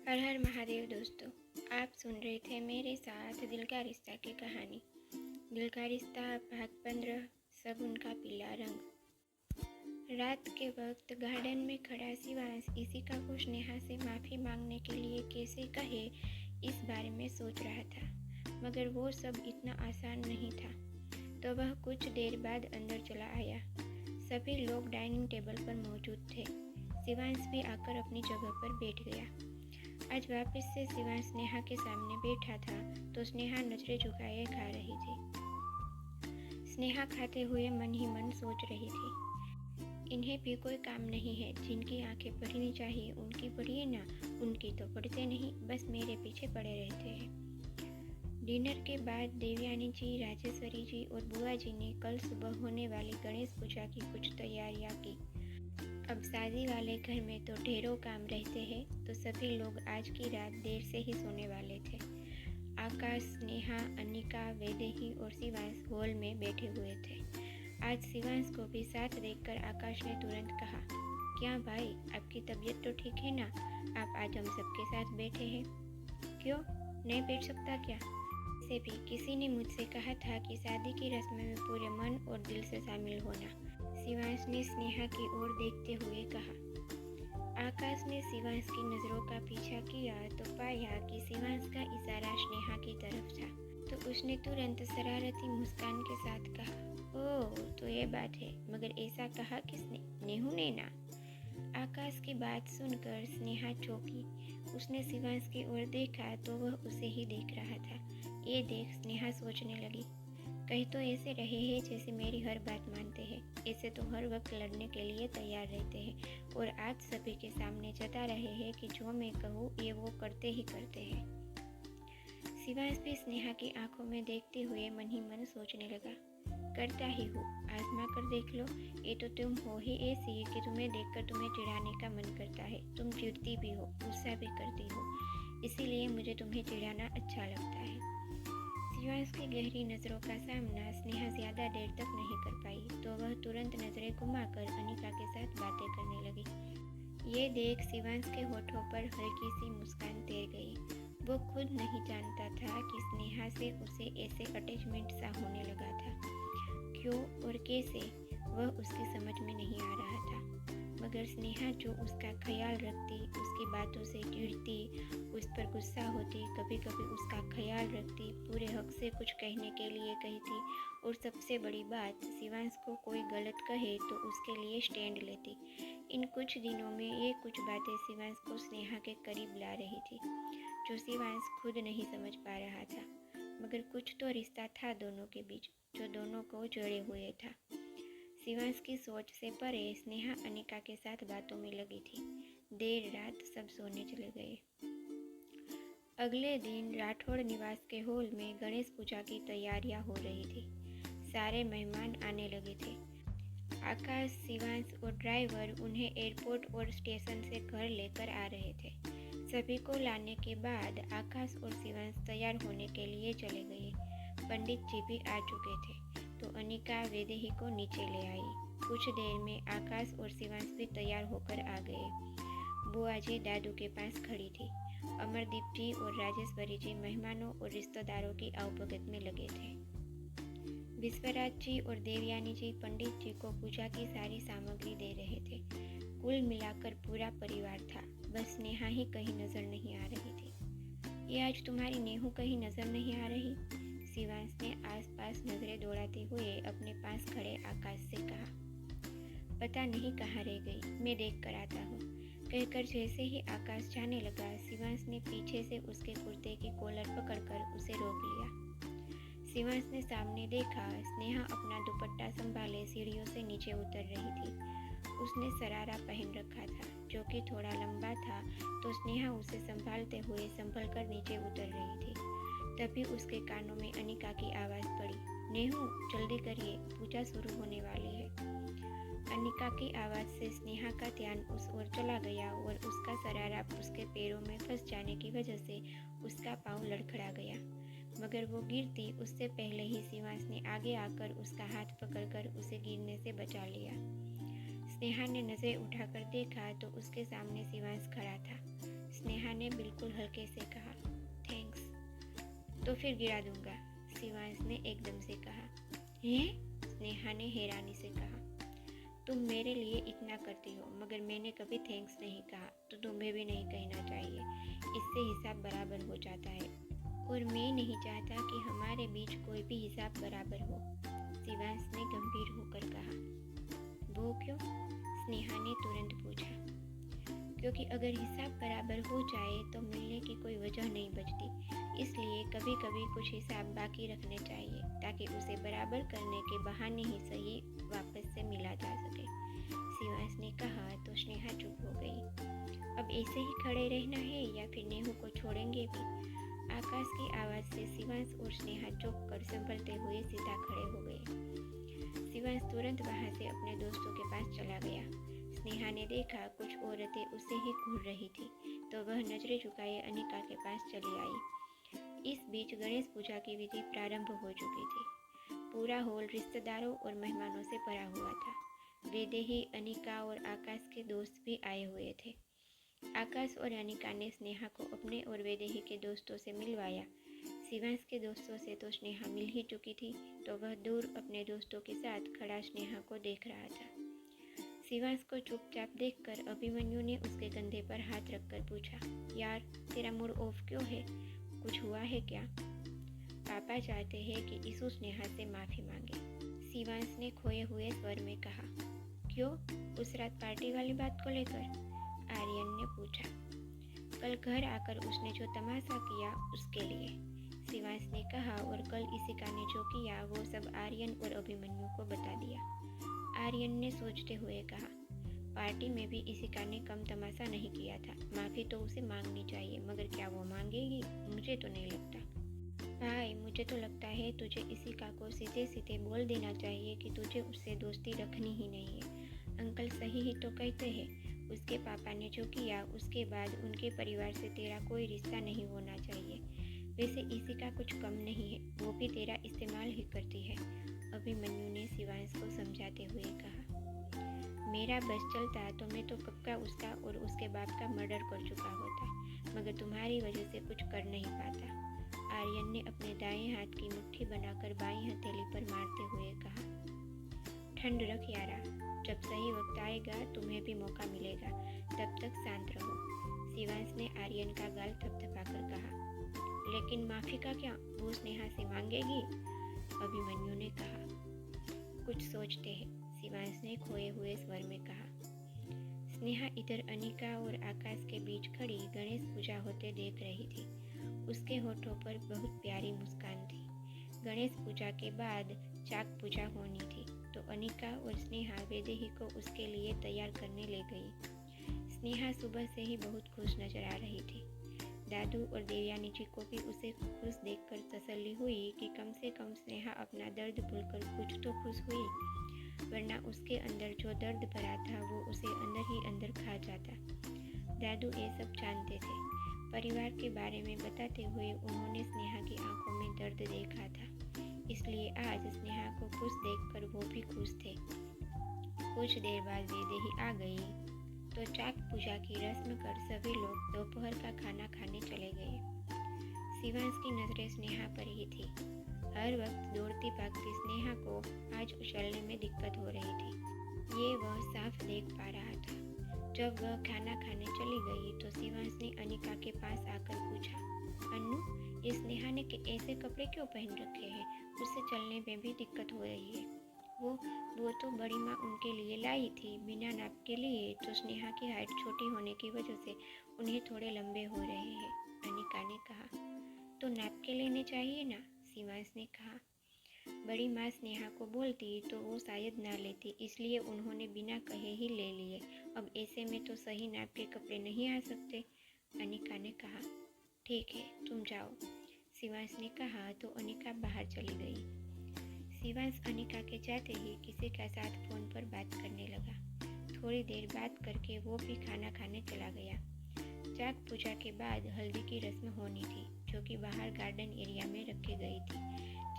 हर हर महादेव दोस्तों, आप सुन रहे थे मेरे साथ दिल का रिश्ता की कहानी। दिल का रिश्ता भाग 15, सब उनका पीला रंग। रात के वक्त गार्डन में खड़ा शिवांश इशिका को स्नेहा से माफ़ी मांगने के लिए कैसे कहे इस बारे में सोच रहा था, मगर वो सब इतना आसान नहीं था। तो वह कुछ देर बाद अंदर चला आया। सभी लोग डाइनिंग टेबल पर मौजूद थे। शिवांश भी आकर अपनी जगह पर बैठ गया। आज वापस से शिवांश स्नेहा के सामने बैठा था तो स्नेहा नजरें झुकाए खा रही थी। स्नेहा खाते हुए मन ही मन सोच रही थी, इन्हें भी कोई काम नहीं है। जिनकी आंखें पढ़नी चाहिए उनकी पढ़िए ना, उनकी तो पढ़ते नहीं, बस मेरे पीछे पड़े रहते हैं। डिनर के बाद देवयानी जी, राजेश्वरी जी और बुआ जी ने कल सुबह होने वाली गणेश पूजा की कुछ तैयारियां की। अब शादी वाले घर में तो ढेरों काम रहते हैं, तो सभी लोग आज की रात देर से ही सोने वाले थे। आकाश, स्नेहा, अनिका, वैदेही और शिवांश हॉल में बैठे हुए थे। आज शिवांश को भी साथ देखकर आकाश ने तुरंत कहा, क्या भाई, आपकी तबीयत तो ठीक है ना? आप आज हम सबके साथ बैठे हैं। क्यों नहीं बैठ सकता क्या? से भी किसी ने मुझसे कहा था कि शादी की रस्म में पूरे मन और दिल से शामिल होना। शिवांश ने स्नेहा की ओर देखते हुए कहा। आकाश ने शिवांश की नज़रों का पीछा किया तो पाया कि शिवांश का इशारा स्नेहा की तरफ था, तो उसने तुरंत शरारती मुस्कान के साथ कहा, ओह तो ये बात है, मगर ऐसा कहा किसने? नेहू ने ना? आकाश की बात सुनकर स्नेहा चौंकी। उसने शिवांश की ओर देखा तो वह उसे ही देख रहा था। ये देख स्नेहा सोचने लगी, कहीं तो ऐसे रहे हैं जैसे मेरी हर बात मानते हैं, ऐसे तो हर वक्त लड़ने के लिए तैयार रहते हैं, और आज सभी के सामने जता रहे हैं कि जो मैं कहूँ ये वो करते ही करते हैं। शिवांश भी स्नेहा की आंखों में देखते हुए मन ही मन सोचने लगा, करता ही हूँ, आजमा कर देख लो। ये तो तुम हो ही ऐसी कि तुम्हें देखकर तुम्हें चिढ़ाने का मन करता है। तुम चिढ़ती भी हो, गुस्सा भी करती हो, इसीलिए मुझे तुम्हें चिढ़ाना अच्छा लगता है। शिवांश की गहरी नज़रों का सामना स्नेहा ज़्यादा देर तक नहीं कर पाई, तो वह तुरंत नज़रें घुमाकर अनिका के साथ बातें करने लगी। ये देख शिवांश के होठों पर हल्की सी मुस्कान तैर गई। वो खुद नहीं जानता था कि स्नेहा से उसे ऐसे अटैचमेंट सा होने लगा था। क्यों और कैसे, वह उसकी समझ में नहीं आ रहा था, मगर स्नेहा जो उसका ख्याल रखती, उसकी बातों से चिढ़ती, उस पर गुस्सा होती, कभी कभी उसका ख्याल रखती, पूरे हक से कुछ कहने के लिए कहती, और सबसे बड़ी बात, शिवांश को कोई गलत कहे तो उसके लिए स्टैंड लेती। इन कुछ दिनों में ये कुछ बातें शिवांश को स्नेहा के करीब ला रही थी, जो शिवांश खुद नहीं समझ पा रहा था, मगर कुछ तो रिश्ता था दोनों के बीच, जो दोनों को जोड़े हुए था। शिवांश की सोच से परे स्नेहा अनिका के साथ बातों में लगी थी। देर रात सब सोने चले गए। अगले दिन राठौड़ निवास के हॉल में गणेश पूजा की तैयारियां हो रही थी। सारे मेहमान आने लगे थे। आकाश, शिवांश और ड्राइवर उन्हें एयरपोर्ट और स्टेशन से घर लेकर आ रहे थे। सभी को लाने के बाद आकाश और शिवांश तैयार होने के लिए चले गए। पंडित जी भी आ चुके थे, तो अनिका वैदेही को नीचे ले आई। कुछ देर में आकाश और शिवांश भी तैयार होकर आ गए। बुआ जी दादू के पास खड़ी थी। अमरदीप जी और राजेश्वरी जी मेहमानों और रिश्तेदारों की आवभगत में लगे थे। विश्वराज जी और देवयानी जी पंडित जी को पूजा की सारी सामग्री दे रहे थे। कुल मिलाकर पूरा परिवार था, बस स्नेहा ही कहीं नजर नहीं आ रही थी। ये आज तुम्हारी नेहू कहीं नजर नहीं आ रही? शिवांश ने आसपास नजरें दौड़ाते हुए अपने पास खड़े आकाश से कहा। पता नहीं कहाँ रह गई, मैं देख कर आता हूँ, कहकर जैसे ही आकाश जाने लगा, शिवांश ने पीछे से उसके कुर्ते की कॉलर पकड़कर उसे रोक लिया। शिवांश ने सामने देखा, स्नेहा अपना दुपट्टा संभाले सीढ़ियों से नीचे उतर रही थी। उसने शरारा पहन रखा था, जो कि थोड़ा लंबा था, तो स्नेहा उसे संभालते हुए संभल कर नीचे उतर रही थी। तभी उसके कानों में अनिका की आवाज़ पड़ी, नेहू जल्दी करिए, पूजा शुरू होने वाली है। अनिका की आवाज़ से स्नेहा का ध्यान उस ओर चला गया और उसका शरारा उसके पैरों में फंस जाने की वजह से उसका पाँव लड़खड़ा गया, मगर वो गिरती उससे पहले ही शिवांश ने आगे आकर उसका हाथ पकड़कर उसे गिरने से बचा लिया। स्नेहा ने नज़रें उठाकर देखा तो उसके सामने शिवांश खड़ा था। स्नेहा ने बिल्कुल हल्के से कहा। थैंक्स। तो फिर गिरा दूंगा, शिवांश ने एकदम से कहा। हैं? स्नेहा ने हैरानी से कहा। तुम मेरे लिए इतना करती हो मगर मैंने कभी थैंक्स नहीं कहा, तो तुम्हें भी नहीं कहना चाहिए। इससे हिसाब बराबर हो जाता है और मैं नहीं चाहता कि हमारे बीच कोई भी हिसाब बराबर हो, शिवांश ने गंभीर होकर कहा। वो क्यों? स्नेहा ने तुरंत पूछा। क्योंकि अगर हिसाब बराबर हो जाए तो मिलने की कोई वजह नहीं बचती, इसलिए कभी कभी कुछ हिसाब बाकी रखने चाहिए ताकि उसे बराबर करने के बहाने ही सही वापस से मिला जा सके, शिवांश ने कहा। तो स्नेहा चुप हो गई। अब ऐसे ही खड़े रहना है या फिर नेहू को छोड़ेंगे भी? आकाश की आवाज़ से शिवांश और स्नेहा चौंक कर संभलते हुए सीधा खड़े हो गए। शिवांश तुरंत वहाँ से अपने दोस्तों के पास चला गया। स्नेहा ने देखा कुछ औरतें उसे ही घूर रही थी, तो वह नजरें झुकाए अनिका के पास चली आई। इस बीच गणेश पूजा की विधि प्रारंभ हो चुकी थी। पूरा हॉल रिश्तेदारों और मेहमानों से भरा हुआ था। वैदेही, अनिका और आकाश के दोस्त भी आए हुए थे। आकाश और अनिका ने स्नेहा को अपने और वैदेही के दोस्तों से मिलवाया। शिवांश के दोस्तों से तो स्नेहा मिल ही चुकी थी, तो वह दूर अपने दोस्तों के साथ खड़ा स्नेहा को देख रहा था। शिवांश को चुपचाप देखकर अभिमन्यु ने उसके कंधे पर हाथ रखकर पूछा, यार तेरा मूड ऑफ क्यों है? कुछ हुआ है क्या? पापा चाहते हैं कि इसू स्नेहा से माफ़ी मांगे, शिवांश ने खोए हुए स्वर में कहा। क्यों? उस रात पार्टी वाली बात को लेकर? आर्यन ने पूछा। कल घर आकर उसने जो तमाशा किया उसके लिए, शिवांश ने कहा। और कल इशिका ने जो किया वो सब आर्यन और अभिमन्यु को बता दिया। आर्यन ने सोचते हुए कहा, पार्टी में भी इशिका ने कम तमाशा नहीं किया था। माफ़ी तो उसे मांगनी चाहिए, मगर क्या वो मांगेगी? मुझे तो नहीं लगता। भाई, मुझे तो लगता है तुझे इशिका को सीधे सीधे बोल देना चाहिए कि तुझे उससे दोस्ती रखनी ही नहीं है। अंकल सही ही तो कहते हैं। उसके पापा ने जो किया उसके बाद उनके परिवार से तेरा कोई रिश्ता नहीं होना चाहिए। वैसे इशिका कुछ कम नहीं है, वो भी तेरा इस्तेमाल ही करती है, अभिमन्यु ने शिवांश को समझाते हुए कहा। मेरा बस चलता तो मैं तो कब का उसका और उसके बाप का मर्डर कर चुका होता, मगर तुम्हारी वजह से कुछ कर नहीं पाता, आर्यन ने अपने दाएं हाथ की मुट्ठी बनाकर बाईं हथेली पर मारते हुए कहा। ठंड रख यारा, जब सही वक्त आएगा तुम्हें भी मौका मिलेगा, तब तक शांत रहो, शिवांश ने आर्यन का गाल थपथपाकर कहा। लेकिन माफ़ी का क्या? वो स्नेहा से मांगेगी, अभिमन्यु ने कहा। कुछ सोचते हैं, शिवांश ने खोए हुए स्वर में कहा। स्नेहा इधर अनिका और आकाश के बीच खड़ी गणेश पूजा होते देख रही थी। उसके होठों पर बहुत प्यारी मुस्कान थी। गणेश पूजा के बाद चाक पूजा होनी थी, तो अनिका और स्नेहा वैदेही को उसके लिए तैयार करने ले गई। स्नेहा सुबह से ही बहुत खुश नजर आ रही थी। दादू और देवयानी जी को भी उसे खुश देखकर तसल्ली हुई कि कम से कम स्नेहा अपना दर्द भूलकर कुछ तो खुश हुई, वरना उसके अंदर जो दर्द भरा था वो उसे अंदर ही अंदर खा जाता। दादू ये सब जानते थे। परिवार के बारे में बताते हुए उन्होंने स्नेहा की आंखों में दर्द देखा था, इसलिए आज स्नेहा को खुश देखकर वो भी खुश थे। कुछ देर बाद वैदेही आ गई तो चाक पूजा की रस्म कर सभी लोग दोपहर का खाना खाने चले गए। शिवांश की नजरें स्नेहा पर ही थी। हर वक्त दौड़ती भागती स्नेहा को आज उछलने में दिक्कत हो रही थी, ये वह साफ देख पा रहा था। जब वह खाना खाने चली गई तो शिवांश ने अनिका के पास आकर पूछा, अन्नू, ये स्नेहा ने ऐसे कपड़े क्यों पहन रखे हैं? उससे चलने में भी दिक्कत हो रही है। वो तो बड़ी माँ उनके लिए लाई थी बिना नाप के लिए, तो स्नेहा की हाइट छोटी होने की वजह से उन्हें थोड़े लंबे हो रहे हैं, अनिका ने कहा। तो नाप के लेने चाहिए ना, शिवांश ने कहा। बड़ी माँ स्नेहा को बोलती तो वो शायद ना लेती, इसलिए उन्होंने बिना कहे ही ले लिए। अब ऐसे में तो सही नाप के कपड़े नहीं आ सकते, अनिका ने कहा। ठीक है, तुम जाओ, शिवांश ने कहा। तो अनिका बाहर चली गई। शिवांश अनिका के जाते ही किसी के साथ फोन पर बात करने लगा। थोड़ी देर बात करके वो भी खाना खाने चला गया। चाक पूजा के बाद हल्दी की रस्म होनी थी, जो कि बाहर गार्डन एरिया में रखी गई थी,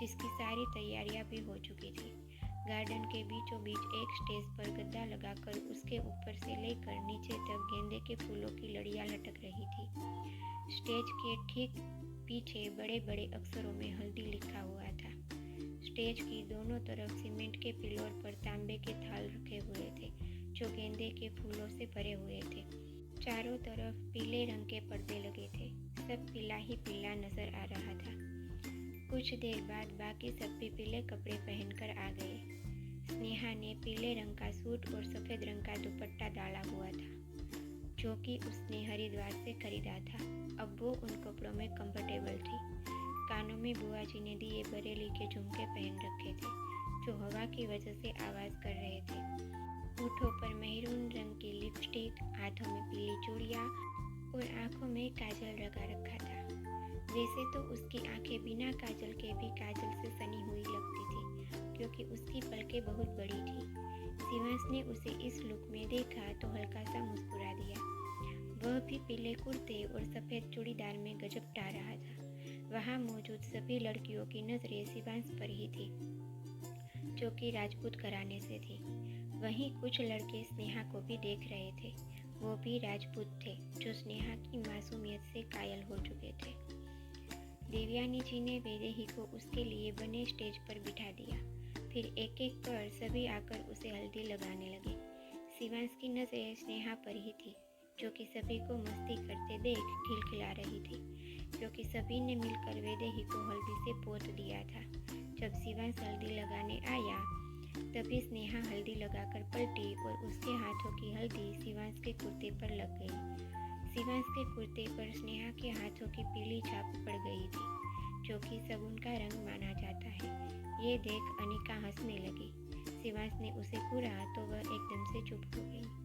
जिसकी सारी तैयारियां भी हो चुकी थी। गार्डन के बीचों बीच एक स्टेज पर गद्दा लगाकर उसके ऊपर से लेकर नीचे तक गेंदे के फूलों की लड़ियां लटक रही थी। स्टेज के ठीक पीछे बड़े बड़े अक्षरों में हल्दी लिखा हुआ था। स्टेज की दोनों तरफ सीमेंट के पिलर पर तांबे के थाल रखे हुए थे जो गेंदे के फूलों से भरे हुए थे। चारों तरफ पीले रंग के पर्दे लगे थे। सब पीला ही पीला नजर आ रहा था। कुछ देर बाद बाकी सब भी पीले कपड़े पहनकर आ गए। स्नेहा ने पीले रंग का सूट और सफ़ेद रंग का दुपट्टा डाला हुआ था जो कि उसने हरिद्वार से खरीदा था। अब वो उन कपड़ों में कंफर्टेबल थी। कानों में बुआ जी ने दिए बरेली के झुमके पहन रखे थे जो हवा की वजह से आवाज़ कर रहे थे। होठों पर मेहरून रंग की लिपस्टिक, हाथों में पीली चूड़ियाँ और आँखों में काजल लगा रखा था। वैसे तो उसकी आंखें बिना काजल के भी काजल से सनी हुई लगती थी क्योंकि उसकी पलकें बहुत बड़ी थी। शिवांश ने उसे इस लुक में देखा तो हल्का सा मुस्कुरा दिया। वह भी पीले कुर्ते और सफ़ेद चूड़ीदार में गजब ढा रहा था। वहाँ मौजूद सभी लड़कियों की नज़रें शिवांश पर ही थी जो कि राजपूत घराने से थी। वहीं कुछ लड़के स्नेहा को भी देख रहे थे। वो भी राजपूत थे जो स्नेहा की मासूमियत से कायल हो चुके थे। देवयानी जी ने वैदेही को उसके लिए बने स्टेज पर बिठा दिया। फिर एक एक कर सभी आकर उसे हल्दी लगाने लगे। शिवांश की नज़रें स्नेहा पर ही थी जो कि सभी को मस्ती करते देख खिलखिला रही थी क्योंकि सभी ने मिलकर वैदेही को हल्दी से पोत दिया था। जब शिवांश हल्दी लगाने आया तभी स्नेहा हल्दी लगाकर पलटी और उसके हाथों की हल्दी शिवांश के कुर्ते पर लग गई। शिवांश के कुर्ते पर स्नेहा के हाथों की पीली छाप पड़ गई थी जो कि शगुन का रंग माना जाता है। ये देख अनिका हंसने लगी। शिवांश ने उसे घूरा तो वह एकदम से चुप हो गई।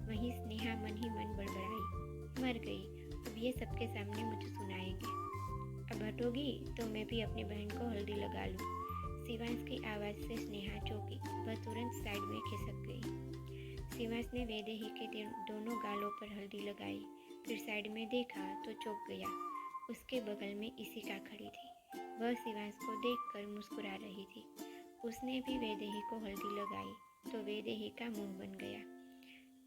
वहीं स्नेहा मन ही मन बड़बड़ाई, मर गई, अब ये सबके सामने मुझे सुनाएंगे। अब हटोगी तो मैं भी अपनी बहन को हल्दी लगा लूँ। शिवांश की आवाज़ से स्नेहा चौंकी। वह तुरंत साइड में खिसक गई। शिवांश ने वैदेही के दोनों गालों पर हल्दी लगाई। फिर साइड में देखा तो चौंक गया। उसके बगल में इशिका खड़ी थी। वह शिवांश को देखकर मुस्कुरा रही थी। उसने भी वैदेही को हल्दी लगाई तो वैदेही का मुंह बन गया।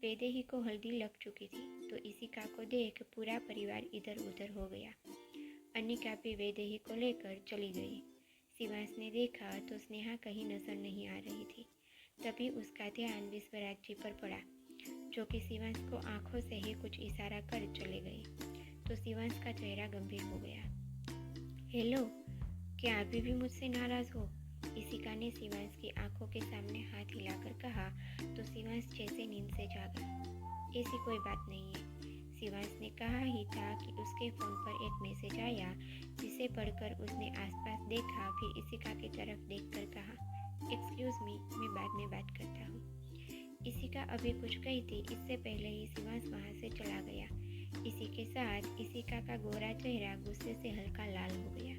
वैदेही को हल्दी लग चुकी थी तो इशिका को देख पूरा परिवार इधर उधर हो गया। अनिका भी वैदेही को लेकर चली गई। शिवांश ने देखा तो स्नेहा कहीं नजर नहीं आ रही थी। तभी उसका ध्यान विश्वराज जी पर पड़ा जो कि शिवांश को आंखों से ही कुछ इशारा कर चले गए। तो शिवांश का चेहरा गंभीर हो गया। हेलो, क्या अभी भी मुझसे नाराज हो? इशिका ने शिवांश की आंखों के सामने हाथ हिलाकर कहा तो शिवांश जैसे नींद से जागा। ऐसी कोई बात नहीं है। शिवांश ने कहा ही था कि उसके फ़ोन पर एक मैसेज आया जिसे पढ़कर उसने आसपास देखा। फिर इशिका की तरफ देखकर कहा, एक्सक्यूज़ मी, मैं बाद में बात करता हूँ। इशिका अभी कुछ कही थी इससे पहले ही शिवांश वहाँ से चला गया। इसी के साथ इशिका का गोरा चेहरा गुस्से से हल्का लाल हो गया।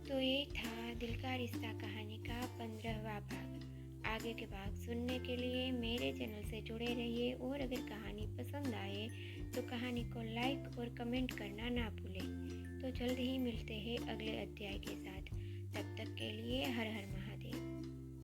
तो ये था दिल का रिश्ता कहानी का 15वां भाग। आगे के भाग सुनने के लिए मेरे चैनल से जुड़े रहिए और अगर कहानी पसंद आए तो कहानी को लाइक और कमेंट करना ना भूलें। तो जल्द ही मिलते हैं अगले अध्याय के साथ। तब तक के लिए हर हर महादेव।